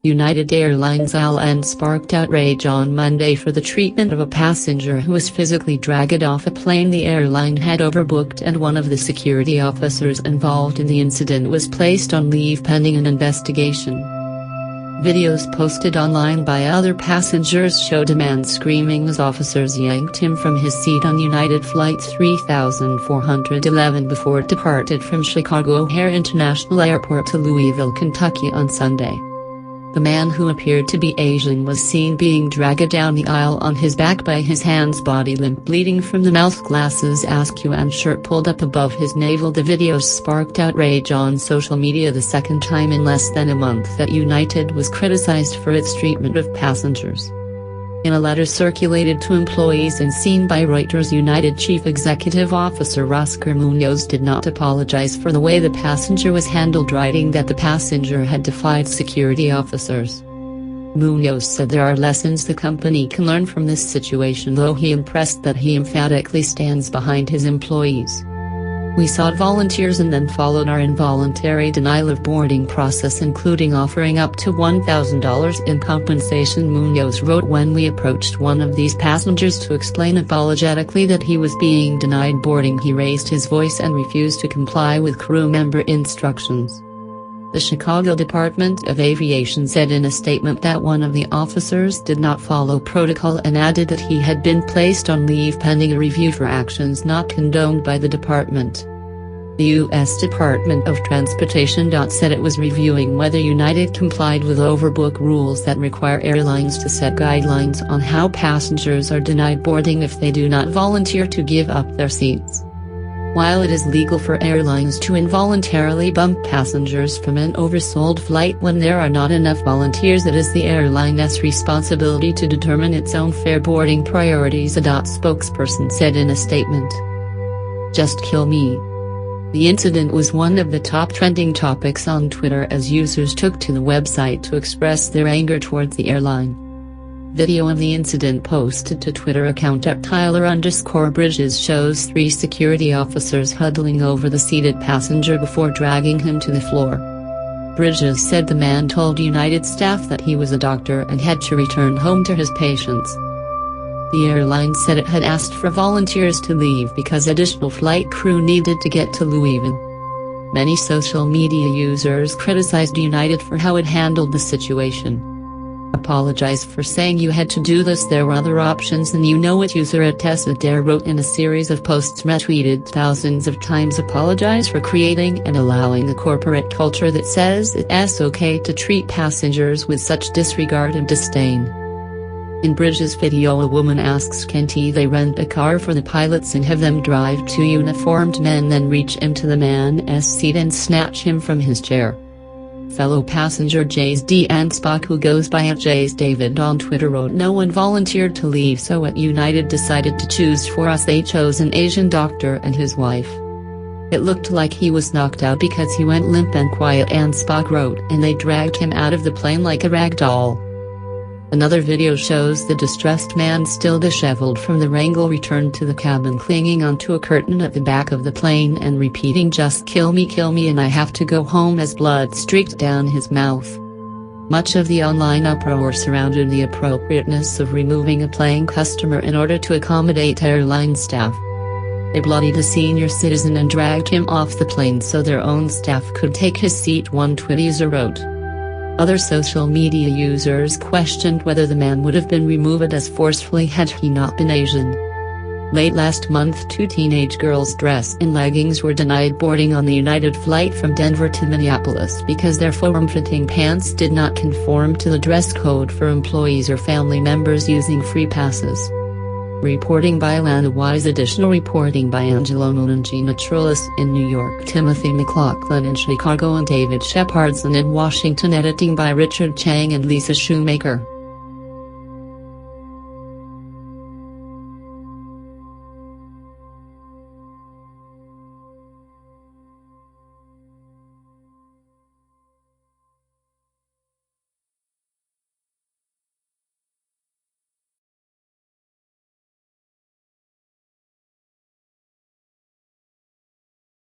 United Airlines Airline sparked outrage on Monday for the treatment of a passenger who was physically dragged off a plane the airline had overbooked, and one of the security officers involved in the incident was placed on leave pending an investigation. Videos posted online by other passengers showed a man screaming as officers yanked him from his seat on United Flight 3411 before it departed from Chicago O'Hare International Airport to Louisville, Kentucky on Sunday. The man, who appeared to be Asian, was seen being dragged down the aisle on his back by his hands, body limp, bleeding from the mouth, glasses askew and shirt pulled up above his navel. The videos sparked outrage on social media, the second time in less than a month that United was criticized for its treatment of passengers. In a letter circulated to employees and seen by Reuters, United Chief Executive Officer Oscar Munoz did not apologize for the way the passenger was handled, writing that the passenger had defied security officers. Munoz said there are lessons the company can learn from this situation, though he impressed that he emphatically stands behind his employees. "We sought volunteers and then followed our involuntary denial of boarding process, including offering up to $1,000 in compensation," Munoz wrote. "When we approached one of these passengers to explain apologetically that he was being denied boarding, he raised his voice and refused to comply with crew member instructions." The Chicago Department of Aviation said in a statement that one of the officers did not follow protocol and added that he had been placed on leave pending a review for actions not condoned by the department. The U.S. Department of Transportation said it was reviewing whether United complied with overbook rules that require airlines to set guidelines on how passengers are denied boarding if they do not volunteer to give up their seats. While it is legal for airlines to involuntarily bump passengers from an oversold flight when there are not enough volunteers, it is the airline's responsibility to determine its own fair boarding priorities, a spokesperson said in a statement. "Just kill me." The incident was one of the top trending topics on Twitter as users took to the website to express their anger towards the airline. Video of the incident posted to Twitter account @Tyler_Bridges shows 3 security officers huddling over the seated passenger before dragging him to the floor. Bridges said the man told United staff that he was a doctor and had to return home to his patients. The airline said it had asked for volunteers to leave because additional flight crew needed to get to Louisville. Many social media users criticized United for how it handled the situation. "Apologize for saying you had to do this, there were other options and you know it," user @Tessa wrote in a series of posts retweeted thousands of times. "Apologize for creating and allowing a corporate culture that says it's okay to treat passengers with such disregard and disdain." In Bridges' video, a woman asks can't they rent a car for the pilots and have them drive 2 uniformed men, then reach into the man's seat and snatch him from his chair. Fellow passenger Jays D. Spock, who goes by @Jays David on Twitter, wrote, "No one volunteered to leave, so at United decided to choose for us. They chose an Asian doctor and his wife. It looked like he was knocked out because he went limp and quiet," Spock wrote, "and they dragged him out of the plane like a rag doll." Another video shows the distressed man, still disheveled from the wrangle, returned to the cabin clinging onto a curtain at the back of the plane and repeating, "Just kill me and I have to go home," as blood streaked down his mouth. Much of the online uproar surrounded the appropriateness of removing a paying customer in order to accommodate airline staff. They bloodied a senior citizen and dragged him off the plane so their own staff could take his seat, one Twitter user wrote. Other social media users questioned whether the man would have been removed as forcefully had he not been Asian. Late last month, 2 teenage girls dressed in leggings were denied boarding on the United flight from Denver to Minneapolis because their form-fitting pants did not conform to the dress code for employees or family members using free passes. Reporting by Alana Wise. Additional reporting by Angelo Monangina Trullis in New York, Timothy McLaughlin in Chicago, and David Shepardson in Washington. Editing by Richard Chang and Lisa Shoemaker.